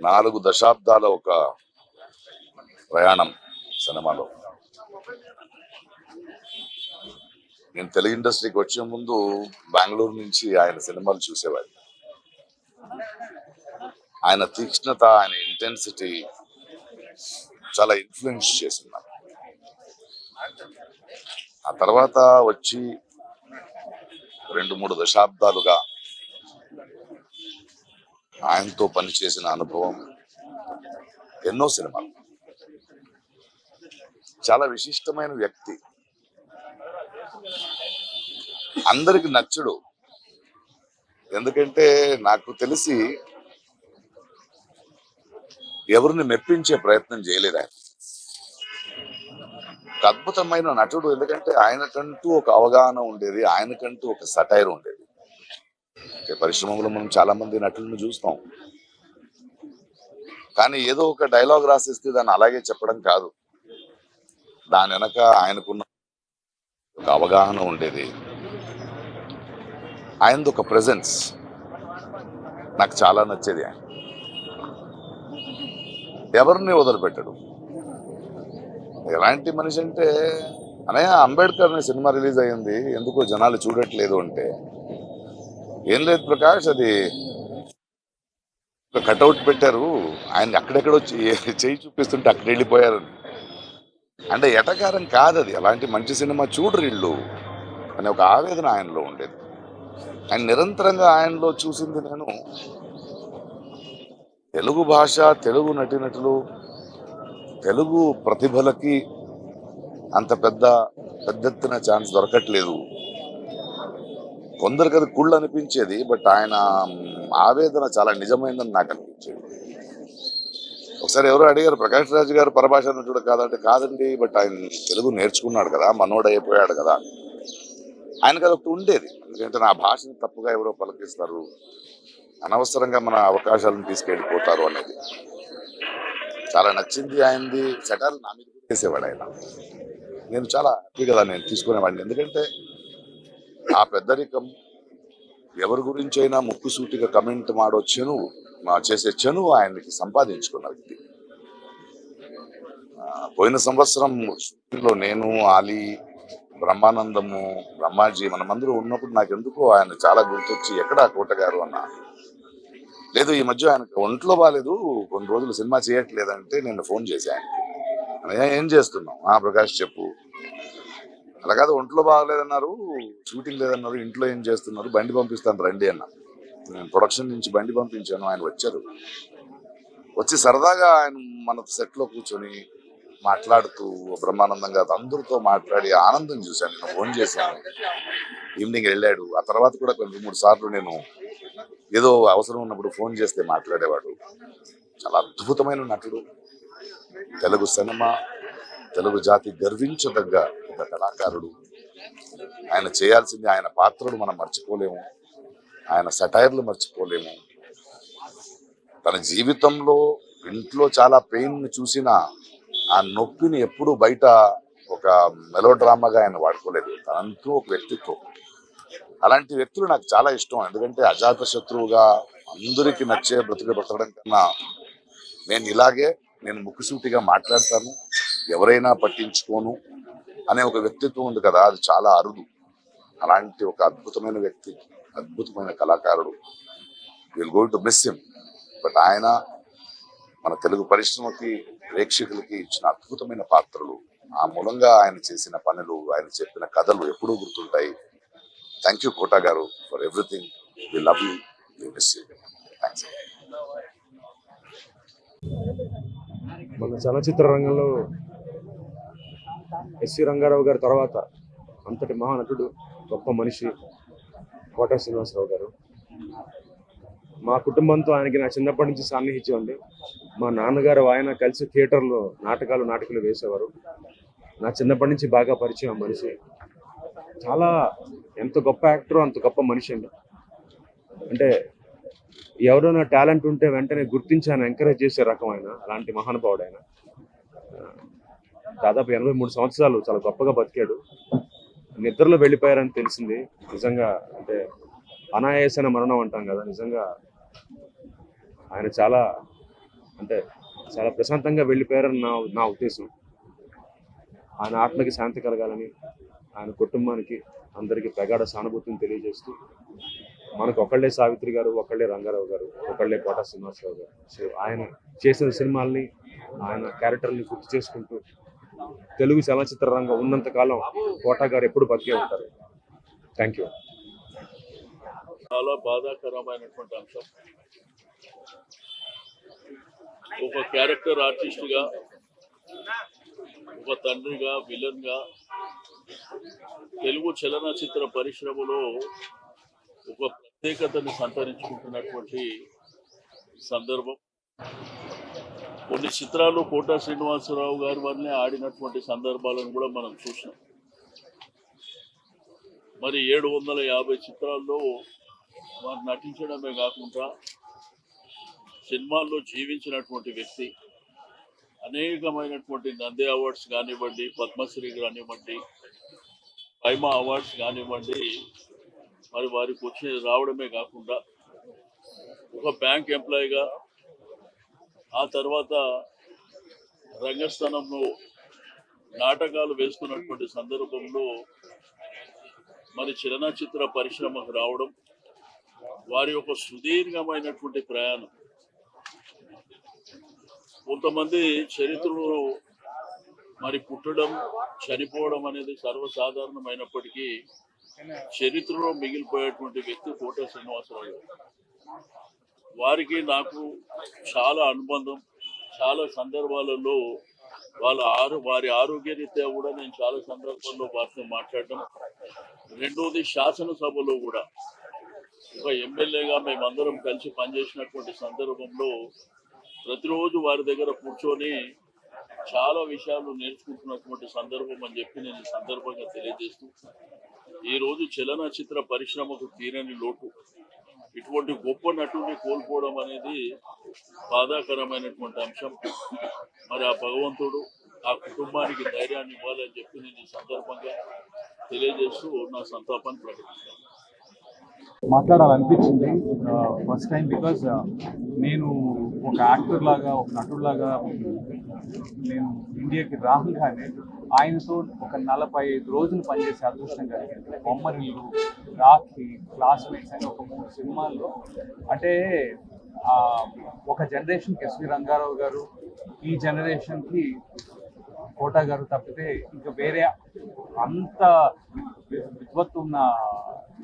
4 దశాబ్దాల ఒక ప్రయాణం సినిమాలో. నేను తెలుగు ఇండస్ట్రీకి వచ్చే ముందు బెంగళూరు నుంచి ఆయన సినిమాలు చూసేవాడిని. ఆయన తీక్ష్ణత, ఆయన ఇంటెన్సిటీ చాలా ఇన్ఫ్లుయెన్స్ చేసింది నాకు. ఆ తర్వాత వచ్చి 2-3 దశాబ్దాలుగా ఆయనతో పనిచేసిన అనుభవం, ఎన్నో సినిమాలు. చాలా విశిష్టమైన వ్యక్తి, అందరికి నచ్చడు. ఎందుకంటే నాకు తెలిసి ఎవరిని మెప్పించే ప్రయత్నం చేయలేదు ఆయన. ఒక అద్భుతమైన నటుడు, ఎందుకంటే ఆయనకంటూ ఒక అవగాహన ఉండేది, ఆయనకంటూ ఒక సటైర్ ఉండేది. పరిశ్రమలో మనం చాలా మంది నటులను చూస్తాం, కానీ ఏదో ఒక డైలాగ్ రాసిస్తే దాన్ని అలాగే చెప్పడం కాదు. దాని వెనక ఆయనకున్న ఒక అవగాహన ఉండేది, ఆయనది ఒక ప్రెజెన్స్ నాకు చాలా నచ్చేది. ఆయన ఎవరిని వదిలిపెట్టడు. ఎలాంటి మనిషి అంటే, అనయ్య అంబేద్కర్ అనే సినిమా రిలీజ్ అయ్యింది, ఎందుకో జనాలు చూడట్లేదు అంటే, ఏం లేదు ప్రకాష్, అది ఒక కట్అవుట్ పెట్టారు, ఆయన అక్కడెక్కడో చేయి చూపిస్తుంటే అక్కడ వెళ్ళిపోయారు. అంటే ఎటకారం కాదు అది, అలాంటి మంచి సినిమా చూడరు వీళ్ళు అనే ఒక ఆవేదన ఆయనలో ఉండేది. ఆయన నిరంతరంగా ఆయనలో చూసింది నేను, తెలుగు భాష, తెలుగు నటీనటులు, తెలుగు ప్రతిభలకి అంత పెద్ద ఎత్తున ఛాన్స్ దొరకట్లేదు. కొందరికి అది కుళ్ళు అనిపించేది, బట్ ఆయన ఆవేదన చాలా నిజమైందని నాకు అనిపించేది. ఒకసారి ఎవరో అడిగారు, ప్రకాష్ రాజ్ గారు పరభాష నటుడు కాదంటే, కాదండి, బట్ ఆయన తెలుగు నేర్చుకున్నాడు కదా, మనోడు అయిపోయాడు కదా. ఆయనకు అదొకటి ఉండేది, ఎందుకంటే నా భాషని తప్పుగా ఎవరో పలికిస్తారు, అనవసరంగా మన అవకాశాలను తీసుకెళ్ళిపోతారు అనేది చాలా నచ్చింది. ఆయనది సెటార్లు నా మీద కూడా వేసేవాడు ఆయన. నేను చాలా హ్యాపీ కదా నేను తీసుకునేవాడిని, ఎందుకంటే ఆ పెద్దరికం, ఎవరి గురించి అయినా ముక్కుసూటిగా కమెంట్ మాడొచ్చెను చేసే చనువు ఆయనకి సంపాదించుకున్న వ్యక్తి. పోయిన సంవత్సరం షూటింగ్లో నేను, ఆలీ, బ్రహ్మానందము, బ్రహ్మాజీ మనమందరూ ఉన్నప్పుడు నాకు ఎందుకో ఆయన చాలా గుర్తొచ్చి, ఎక్కడా కోట గారు అన్న, లేదు ఈ మధ్య ఆయనకు ఒంట్లో బాగాలేదు, కొన్ని రోజులు సినిమా చేయట్లేదంటే నేను ఫోన్ చేసి ఆయన, ఏం చేస్తున్నావు? ప్రకాష్ చెప్పు. అలా కాదు, ఒంట్లో బాగలేదన్నారు, షూటింగ్ లేదన్నారు, ఇంట్లో ఏం చేస్తున్నారు, బండి పంపిస్తాను రండి అన్న. నేను ప్రొడక్షన్ నుంచి బండి పంపించాను, ఆయన వచ్చారు. వచ్చి సరదాగా ఆయన మన సెట్లో కూర్చొని మాట్లాడుతూ బ్రహ్మానందంగా అందరితో మాట్లాడి ఆనందం చూశాను. నేను ఫోన్ చేశాను, ఈవినింగ్ వెళ్ళాడు. ఆ తర్వాత కూడా 2-3 సార్లు నేను ఏదో అవసరం ఉన్నప్పుడు ఫోన్ చేస్తే మాట్లాడేవాడు. చాలా అద్భుతమైన నటుడు, తెలుగు సినిమా, తెలుగు జాతి గర్వించదగ్గ ఒక కళాకారుడు. ఆయన చేయాల్సింది, ఆయన పాత్రలు మనం మర్చిపోలేము, ఆయన సటైర్లు మర్చిపోలేము. తన జీవితంలో ఇంట్లో చాలా పెయిన్ చూసిన ఆ నొప్పిని ఎప్పుడూ బయట ఒక మెలో డ్రామాగా ఆయన వాడుకోలేదు. తనంటూ ఒక వ్యక్తిత్వం. అలాంటి వ్యక్తులు నాకు చాలా ఇష్టం, ఎందుకంటే అజాత శత్రువుగా అందరికీ నచ్చే బ్రతకడం కన్నా నేను ముక్కుసూటిగా మాట్లాడతాను, ఎవరైనా పట్టించుకోను అనే ఒక వ్యక్తిత్వం ఉంది కదా, అది చాలా అరుదు. అలాంటి ఒక అద్భుతమైన వ్యక్తి, అద్భుతమైన కళాకారుడు. Will going to miss him. But ఆయన మన తెలుగు పరిశ్రమకి, ప్రేక్షకులకి ఇచ్చిన అద్భుతమైన పాత్రలు, ఆ మూలంగా ఆయన చేసిన పనులు, ఆయన చెప్పిన కథలు ఎప్పుడూ గుర్తుంటాయి. థ్యాంక్ యూ కోట గారు for everything. We love you, we miss you. Thanks. మన చలనచిత్ర రంగంలో ఎస్వి రంగారావు గారి తర్వాత అంతటి మహానటుడు, గొప్ప మనిషి కోట శ్రీనివాసరావు గారు. మా కుటుంబంతో ఆయనకి నా చిన్నప్పటి నుంచి సాన్నిహిత్యం ఉంది. మా నాన్నగారు ఆయన కలిసి థియేటర్లో నాటకాలు వేసేవారు. నా చిన్నప్పటి నుంచి బాగా పరిచయం మనిషి. చాలా ఎంత గొప్ప యాక్టర్, అంత గొప్ప మనిషి అండి. అంటే ఎవరైనా టాలెంట్ ఉంటే వెంటనే గుర్తించి ఆయన ఎంకరేజ్ చేసే రకం ఆయన. అలాంటి మహానుభావుడు ఆయన. దాదాపు 83 సంవత్సరాలు చాలా గొప్పగా బతికాడు. నిద్రలో వెళ్ళిపోయారని తెలిసింది. నిజంగా అంటే అనాయాసన మరణం అంటాం కదా, నిజంగా ఆయన చాలా అంటే చాలా ప్రశాంతంగా వెళ్ళిపోయారని నా ఉద్దేశం. ఆయన ఆత్మకి శాంతి కలగాలని, ఆయన కుటుంబానికి అందరికీ ప్రగాఢ సానుభూతిని తెలియజేస్తూ, మనకు ఒకళ్ళే సావిత్రి గారు, ఒకళ్ళే రంగారావు గారు, ఒకళ్ళే కోట శ్రీనివాసరావు గారు. సో ఆయన చేసిన సినిమాల్ని, ఆయన క్యారెక్టర్ని గుర్తు చేసుకుంటూ తెలుగు చలనచిత్ర రంగం ఉన్నంతకాలం కోట గారు ఎప్పుడు బతికే ఉంటారు. Thank you. చాలా బాధాకరమైనటువంటి అంశం. ఒక క్యారెక్టర్ ఆర్టిస్ట్గా, ఒక తండ్రిగా, విలన్గా తెలుగు చలనచిత్ర పరిశ్రమలో ఒక ప్రత్యేకతను సంతరించుకుంటున్నటువంటి సందర్భం. కొన్ని చిత్రాలు కోట శ్రీనివాసరావు గారి వల్లనే ఆడినటువంటి సందర్భాలను కూడా మనం చూసాం. మరి 750 చిత్రాల్లో వారు నటించడమే కాకుండా సినిమాల్లో జీవించినటువంటి వ్యక్తి. అనేకమైనటువంటి నంది అవార్డ్స్ కానివ్వండి, పద్మశ్రీ కానివ్వండి, పైమా అవార్డ్స్ కానివ్వండి, మరి వారికి వచ్చి రావడమే కాకుండా ఒక బ్యాంక్ ఎంప్లాయీగా, ఆ తర్వాత రంగస్థానంలో నాటకాలు వేస్తున్నటువంటి సందర్భంలో మరి చలనచిత్ర పరిశ్రమకు రావడం, వారి యొక్క సుదీర్ఘమైనటువంటి ప్రయాణం. కొంతమంది చరిత్రలో మరి పుట్టడం, చనిపోవడం అనేది సర్వసాధారణమైనప్పటికీ చరిత్రలో మిగిలిపోయేటువంటి వ్యక్తి కోట శ్రీనివాసరావు గారు. వారికి నాకు చాలా అనుబంధం. చాలా సందర్భాలలో వారి ఆరోగ్యరీత్యా కూడా నేను చాలా సందర్భాల్లో వారితో మాట్లాడడం. రెండోది, శాసనసభలో కూడా ఒక ఎమ్మెల్యేగా మేమందరం కలిసి పనిచేసినటువంటి సందర్భంలో ప్రతిరోజు వారి దగ్గర కూర్చొని చాలా విషయాలు నేర్చుకుంటున్నటువంటి సందర్భం అని చెప్పి నేను ఈ సందర్భంగా తెలియజేస్తూ, ఈరోజు చలనచిత్ర పరిశ్రమకు తీరని లోటు. ఇటువంటి గొప్ప నటుడిని కోల్పోవడం అనేది బాధాకరమైనటువంటి అంశం. మరి ఆ భగవంతుడు ఆ కుటుంబానికి ధైర్యాన్ని ఇవ్వాలని చెప్పి నేను ఈ సందర్భంగా తెలియజేస్తూ నా సంతాపాన్ని ప్రకటిస్తాను. మాట్లాడాలనిపించింది ఫస్ట్ టైం, బికాజ్ నేను ఒక యాక్టర్ లాగా, ఒక నటుడిలాగా నేను ఇండియాకి రాగానే ఆయనతో ఒక 45 రోజులు పనిచేసే అదృష్టం కలిగింది. బొమ్మరిల్లు, రాఖీ, క్లాస్మేట్స్ అని ఒక 3 సినిమాల్లో. అంటే ఒక జనరేషన్కి ఎస్వి రంగారావు గారు, ఈ జనరేషన్కి కోట గారు తప్పితే ఇంకా వేరే అంత విద్వత్తు ఉన్న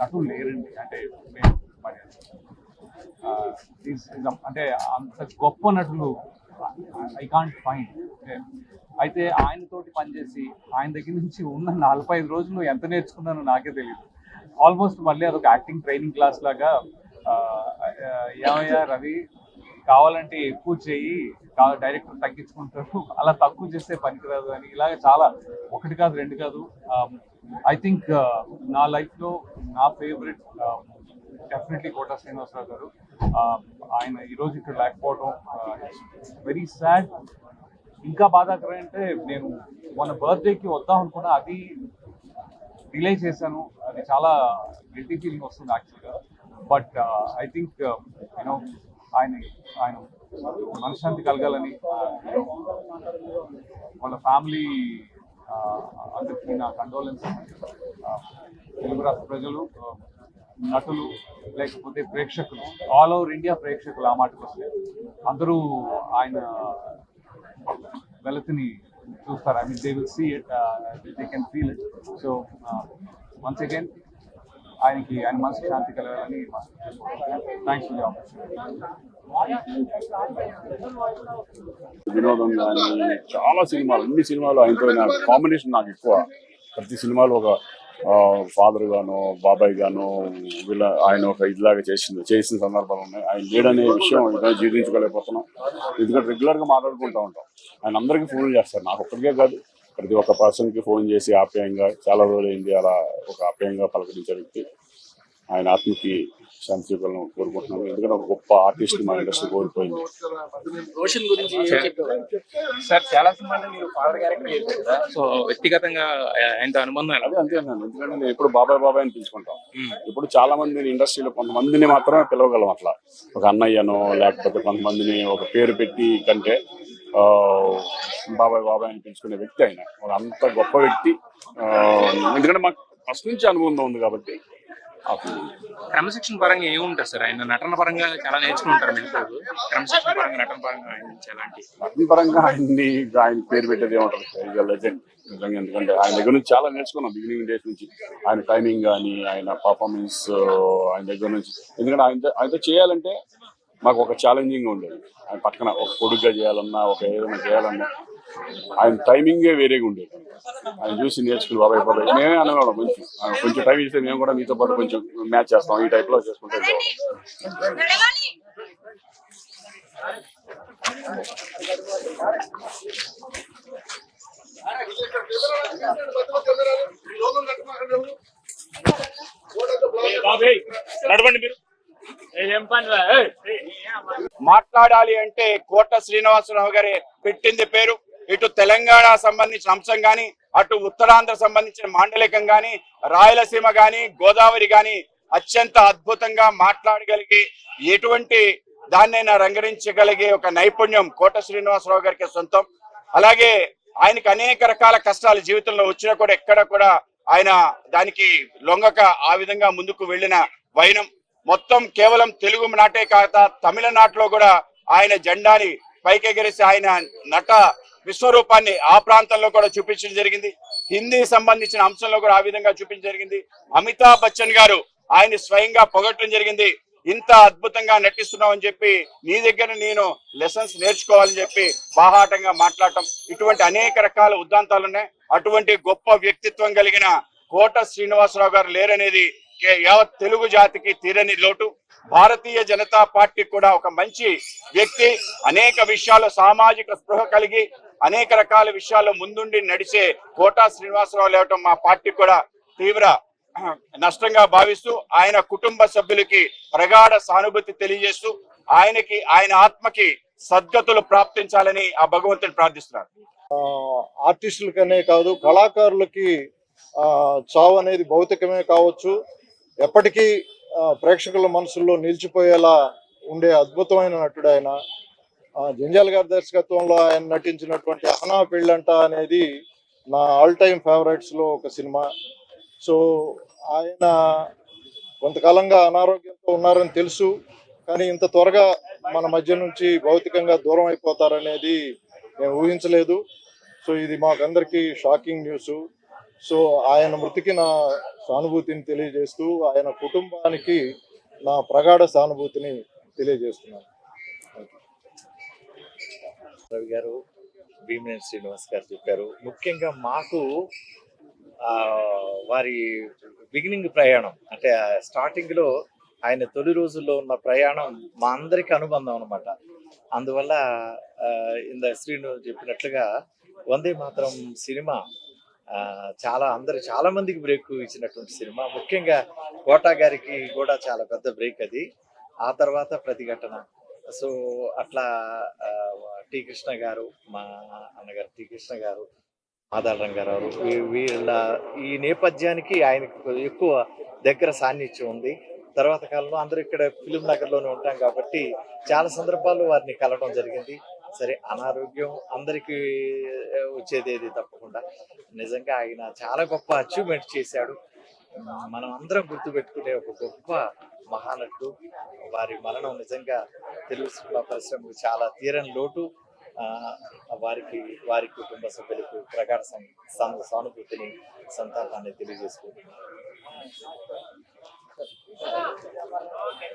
నటులు లేరండి. అంటే అంటే అంత గొప్ప నటులు ఐ కాంట్ ఫైండ్. అయితే ఆయనతోటి పనిచేసి ఆయన దగ్గర నుంచి ఉన్న 45 రోజులు ఎంత నేర్చుకున్నానో నాకే తెలియదు. ఆల్మోస్ట్ మళ్ళీ అదొక యాక్టింగ్ ట్రైనింగ్ క్లాస్ లాగా. ఏమయ్యా రవి, కావాలంటే ఎక్కువ చేయి, డైరెక్టర్ తగ్గించుకుంటారు, అలా తక్కువ చేస్తే పనికిరాదు అని ఇలాగ చాలా, 1 కాదు 2 కాదు. ఐ థింక్ నా లైఫ్లో నా ఫేవరెట్ డెఫినెట్లీ కోట శ్రీనివాసరావు గారు. ఆయన ఈరోజు ఇక్కడ లేకపోవడం వెరీ సాడ్. ఇంకా బాధాకరం అంటే, నేను మన బర్త్డేకి వద్దాం అనుకున్నా, అది డిలే చేశాను. అది చాలా గిల్టీ ఫీలింగ్ వస్తుంది యాక్చువల్గా. బట్ ఐ థింక్ యూనో ఆయన మనశ్శాంతి కలగాలని, వాళ్ళ ఫ్యామిలీ అందరికీ నా కండోలెన్సెస్. తెలుగు రాష్ట్ర ప్రజలు, నటులు, లేకపోతే ప్రేక్షకులు, ఆల్ ఓవర్ ఇండియా ప్రేక్షకులు, ఆ మాటకు వస్తే అందరూ ఆయన వెలతిని చూస్తారు. I mean they will see it, they can feel it. So once again ఆయన మనసుకి శాంతి కలగాలని. Thanks for the opportunity. వినోదం కానీ చాలా సినిమాలు, అన్ని సినిమాలు ఆయనతో కాంబినేషన్ నాకు ఎక్కువ. ప్రతి సినిమాలో ఒక ఫాదర్ గాను, బాబాయ్ గాను, ఆయన ఒక ఇదిలాగా చేసిన సందర్భాలు ఉన్నాయి. ఆయన లేడనే విషయం ఏదైనా జీర్ణించుకోలేకపోతున్నాం. ఎందుకంటే రెగ్యులర్గా మాట్లాడుకుంటూ ఉంటాం. ఆయన అందరికీ ఫోన్ చేస్తారు, నాకు ఒక్కరికే కాదు, ప్రతి ఒక్క పర్సన్కి ఫోన్ చేసి ఆప్యాయంగా, చాలా రోజులైంది అలా ఒక ఆప్యాయంగా పలకరించే వ్యక్తి. ఆయన ఆత్మకి శాంతియుగలను కోరుకుంటున్నాను. ఎందుకంటే ఒక గొప్ప ఆర్టిస్ట్ మా ఇండస్ట్రీ కోల్పోయింది. రోషన్ గురించి ఏం చెప్పారు సార్? చాలా సినిమాలు మీరు ఫాదర్ క్యారెక్టర్ చేశారు కదా, సో వ్యక్తిగతంగా ఆయనతో అనుబంధం ఎలా? అదే అంతేనండి. ఎందుకంటే నేను ఎప్పుడు బాబాయ్ బాబాయ్ అని పిలుచుకుంటాం. ఇప్పుడు చాలా మంది ఇండస్ట్రీలో కొంతమందిని మాత్రమే పిలవగలం అట్లా, ఒక అన్నయ్యనో లేకపోతే కొంతమందిని ఒక పేరు పెట్టి కంటే బాబాయ్ బాబాయ్ అని పిలుచుకునే వ్యక్తి ఆయన. ఒక అంత గొప్ప వ్యక్తి. ఎందుకంటే మాకు ఫస్ట్ నుంచి అనుబంధం ఉంది కాబట్టి. క్రమశిక్షణ పరంగా ఏముంటారు సార్? ఆయన నటన పరంగా చాలా నేర్చుకుంటారు మీరు. క్రమశిక్షణ పరంగా, నటన పరంగా ఆయన నుంచి ఎలాంటి? నటన పరంగా ఆయన పేరు పెట్టేది ఏమంటారు, లెజెండ్ నిజంగా. ఎందుకంటే ఆయన దగ్గర నుంచి చాలా నేర్చుకున్నాం బిగినింగ్ డేస్ నుంచి. ఆయన టైమింగ్ కానీ, ఆయన పర్ఫార్మెన్స్ ఆయన దగ్గర నుంచి. ఎందుకంటే ఆయనతో చేయాలంటే మాకు ఒక ఛాలెంజింగ్ ఉండేది. ఆయన పక్కన ఒక పొడుగ్గా చేయాలన్నా, ఒక ఏదైనా చేయాలన్నా ఆయన టైమింగే వేరేగా ఉండేది. ఆయన చూసి నేర్చుకుని బాబాయ్ మేమే అనుకోవడం కొంచెం టైం ఇస్తే మేము కూడా మీతో పాటు కొంచెం మ్యాచ్ చేస్తాం, ఈ టైప్లో చేసుకుంటే. మాట్లాడాలి అంటే కోట శ్రీనివాసరావు గారి పెట్టింది పేరు. ఇటు తెలంగాణ సంబంధించిన అంశం గాని, అటు ఉత్తరాంధ్ర సంబంధించిన మాండలికం గాని, రాయలసీమ గాని, గోదావరి గాని అత్యంత అద్భుతంగా మాట్లాడగలిగి ఎటువంటి దాన్నైనా రంగరించగలిగే ఒక నైపుణ్యం కోట శ్రీనివాసరావు గారికి సొంతం. అలాగే ఆయనకి అనేక రకాల కష్టాలు జీవితంలో వచ్చినా కూడా ఎక్కడ కూడా ఆయన దానికి లొంగక ఆ విధంగా ముందుకు వెళ్ళిన వైనం మొత్తం కేవలం తెలుగు నాటే కాక తమిళనాడులో కూడా ఆయన జెండాని పైకెగరేసి ఆయన నట విశ్వరూపాన్ని ఆ ప్రాంతంలో కూడా చూపించడం జరిగింది. హిందీ సంబంధించిన అంశంలో కూడా ఆ విధంగా చూపించడం జరిగింది. అమితాబ్ బచ్చన్ గారు ఆయన స్వయంగా పొగట్టడం జరిగింది. ఇంత అద్భుతంగా నటిస్తున్నావు అని చెప్పి, నీ దగ్గర నేను లెసన్స్ నేర్చుకోవాలని చెప్పి బాహాటంగా మాట్లాడటం, ఇటువంటి అనేక రకాల ఉద్దాంతాలు ఉన్నాయి. అటువంటి గొప్ప వ్యక్తిత్వం కలిగిన కోట శ్రీనివాసరావు గారు లేరనేది యావత్ తెలుగు జాతికి తీరని లోటు. భారతీయ జనతా పార్టీ కూడా ఒక మంచి వ్యక్తి, అనేక విషయాల్లో సామాజిక స్పృహ కలిగి అనేక రకాల విషయాల్లో ముందుండి నడిచే కోటా శ్రీనివాసరావు లేవటం మా పార్టీ కూడా తీవ్ర నష్టంగా భావిస్తూ ఆయన కుటుంబ సభ్యులకి ప్రగాఢ సానుభూతి తెలియజేస్తూ ఆయనకి, ఆయన ఆత్మకి సద్గతులు ప్రాప్తించాలని ఆ భగవంతుని ప్రార్థిస్తున్నారు. ఆర్టిస్టులకనే కాదు, కళాకారులకి చావు అనేది భౌతికమే కావచ్చు, ఎప్పటికీ ప్రేక్షకుల మనసుల్లో నిలిచిపోయేలా ఉండే అద్భుతమైన నటుడు ఆయన. జంజాల గారి దర్శకత్వంలో ఆయన నటించినటువంటి అహనా పెళ్ళంట అనేది నా ఆల్ టైమ్ ఫేవరెట్స్లో ఒక సినిమా. సో ఆయన కొంతకాలంగా అనారోగ్యంతో ఉన్నారని తెలుసు, కానీ ఇంత త్వరగా మన మధ్య నుంచి భౌతికంగా దూరం అయిపోతారనేది నేను ఊహించలేదు. సో ఇది మాకందరికీ షాకింగ్ న్యూస్. సో ఆయన మృతికి నా సానుభూతిని తెలియజేస్తూ, ఆయన కుటుంబానికి నా ప్రగాఢ సానుభూతిని తెలియజేస్తున్నాను. రవి గారు, భీమనేని శ్రీనివాస్ గారు చెప్పారు. ముఖ్యంగా మాకు వారి బిగినింగ్ ప్రయాణం అంటే స్టార్టింగ్లో ఆయన తొలి రోజుల్లో ఉన్న ప్రయాణం మా అందరికీ అనుబంధం అనమాట. అందువల్ల శ్రీను చెప్పినట్లుగా వందే మాతరం సినిమా చాలా మందికి బ్రేక్ ఇచ్చినటువంటి సినిమా. ముఖ్యంగా కోటా గారికి కూడా చాలా పెద్ద బ్రేక్ అది. ఆ తర్వాత ప్రతిఘటన. సో అట్లా టి కృష్ణ గారు, మా అన్నగారు టి కృష్ణ గారు, మాదాల రంగారావు, వీళ్ళ ఈ నేపథ్యానికి ఆయనకు ఎక్కువ దగ్గర సాన్నిధ్యం ఉంది. తర్వాత కాలంలో అందరూ ఇక్కడ ఫిలిం నగర్లోనే ఉంటాం కాబట్టి చాలా సందర్భాల్లో వారిని కలవడం జరిగింది. సరే, అనారోగ్యం అందరికీ వచ్చేది తప్పకుండా. నిజంగా ఆయన చాలా గొప్ప అచీవ్మెంట్ చేశాడు. మనం అందరం గుర్తుపెట్టుకునే ఒక గొప్ప మహానటుడు. వారి మరణం నిజంగా తెలుగు సినిమా పరిశ్రమకు చాలా తీరని లోటు. వారి కుటుంబ సభ్యులకు ప్రగాఢ సానుభూతిని, సంతాపాన్ని తెలియజేసుకుంటున్నాను.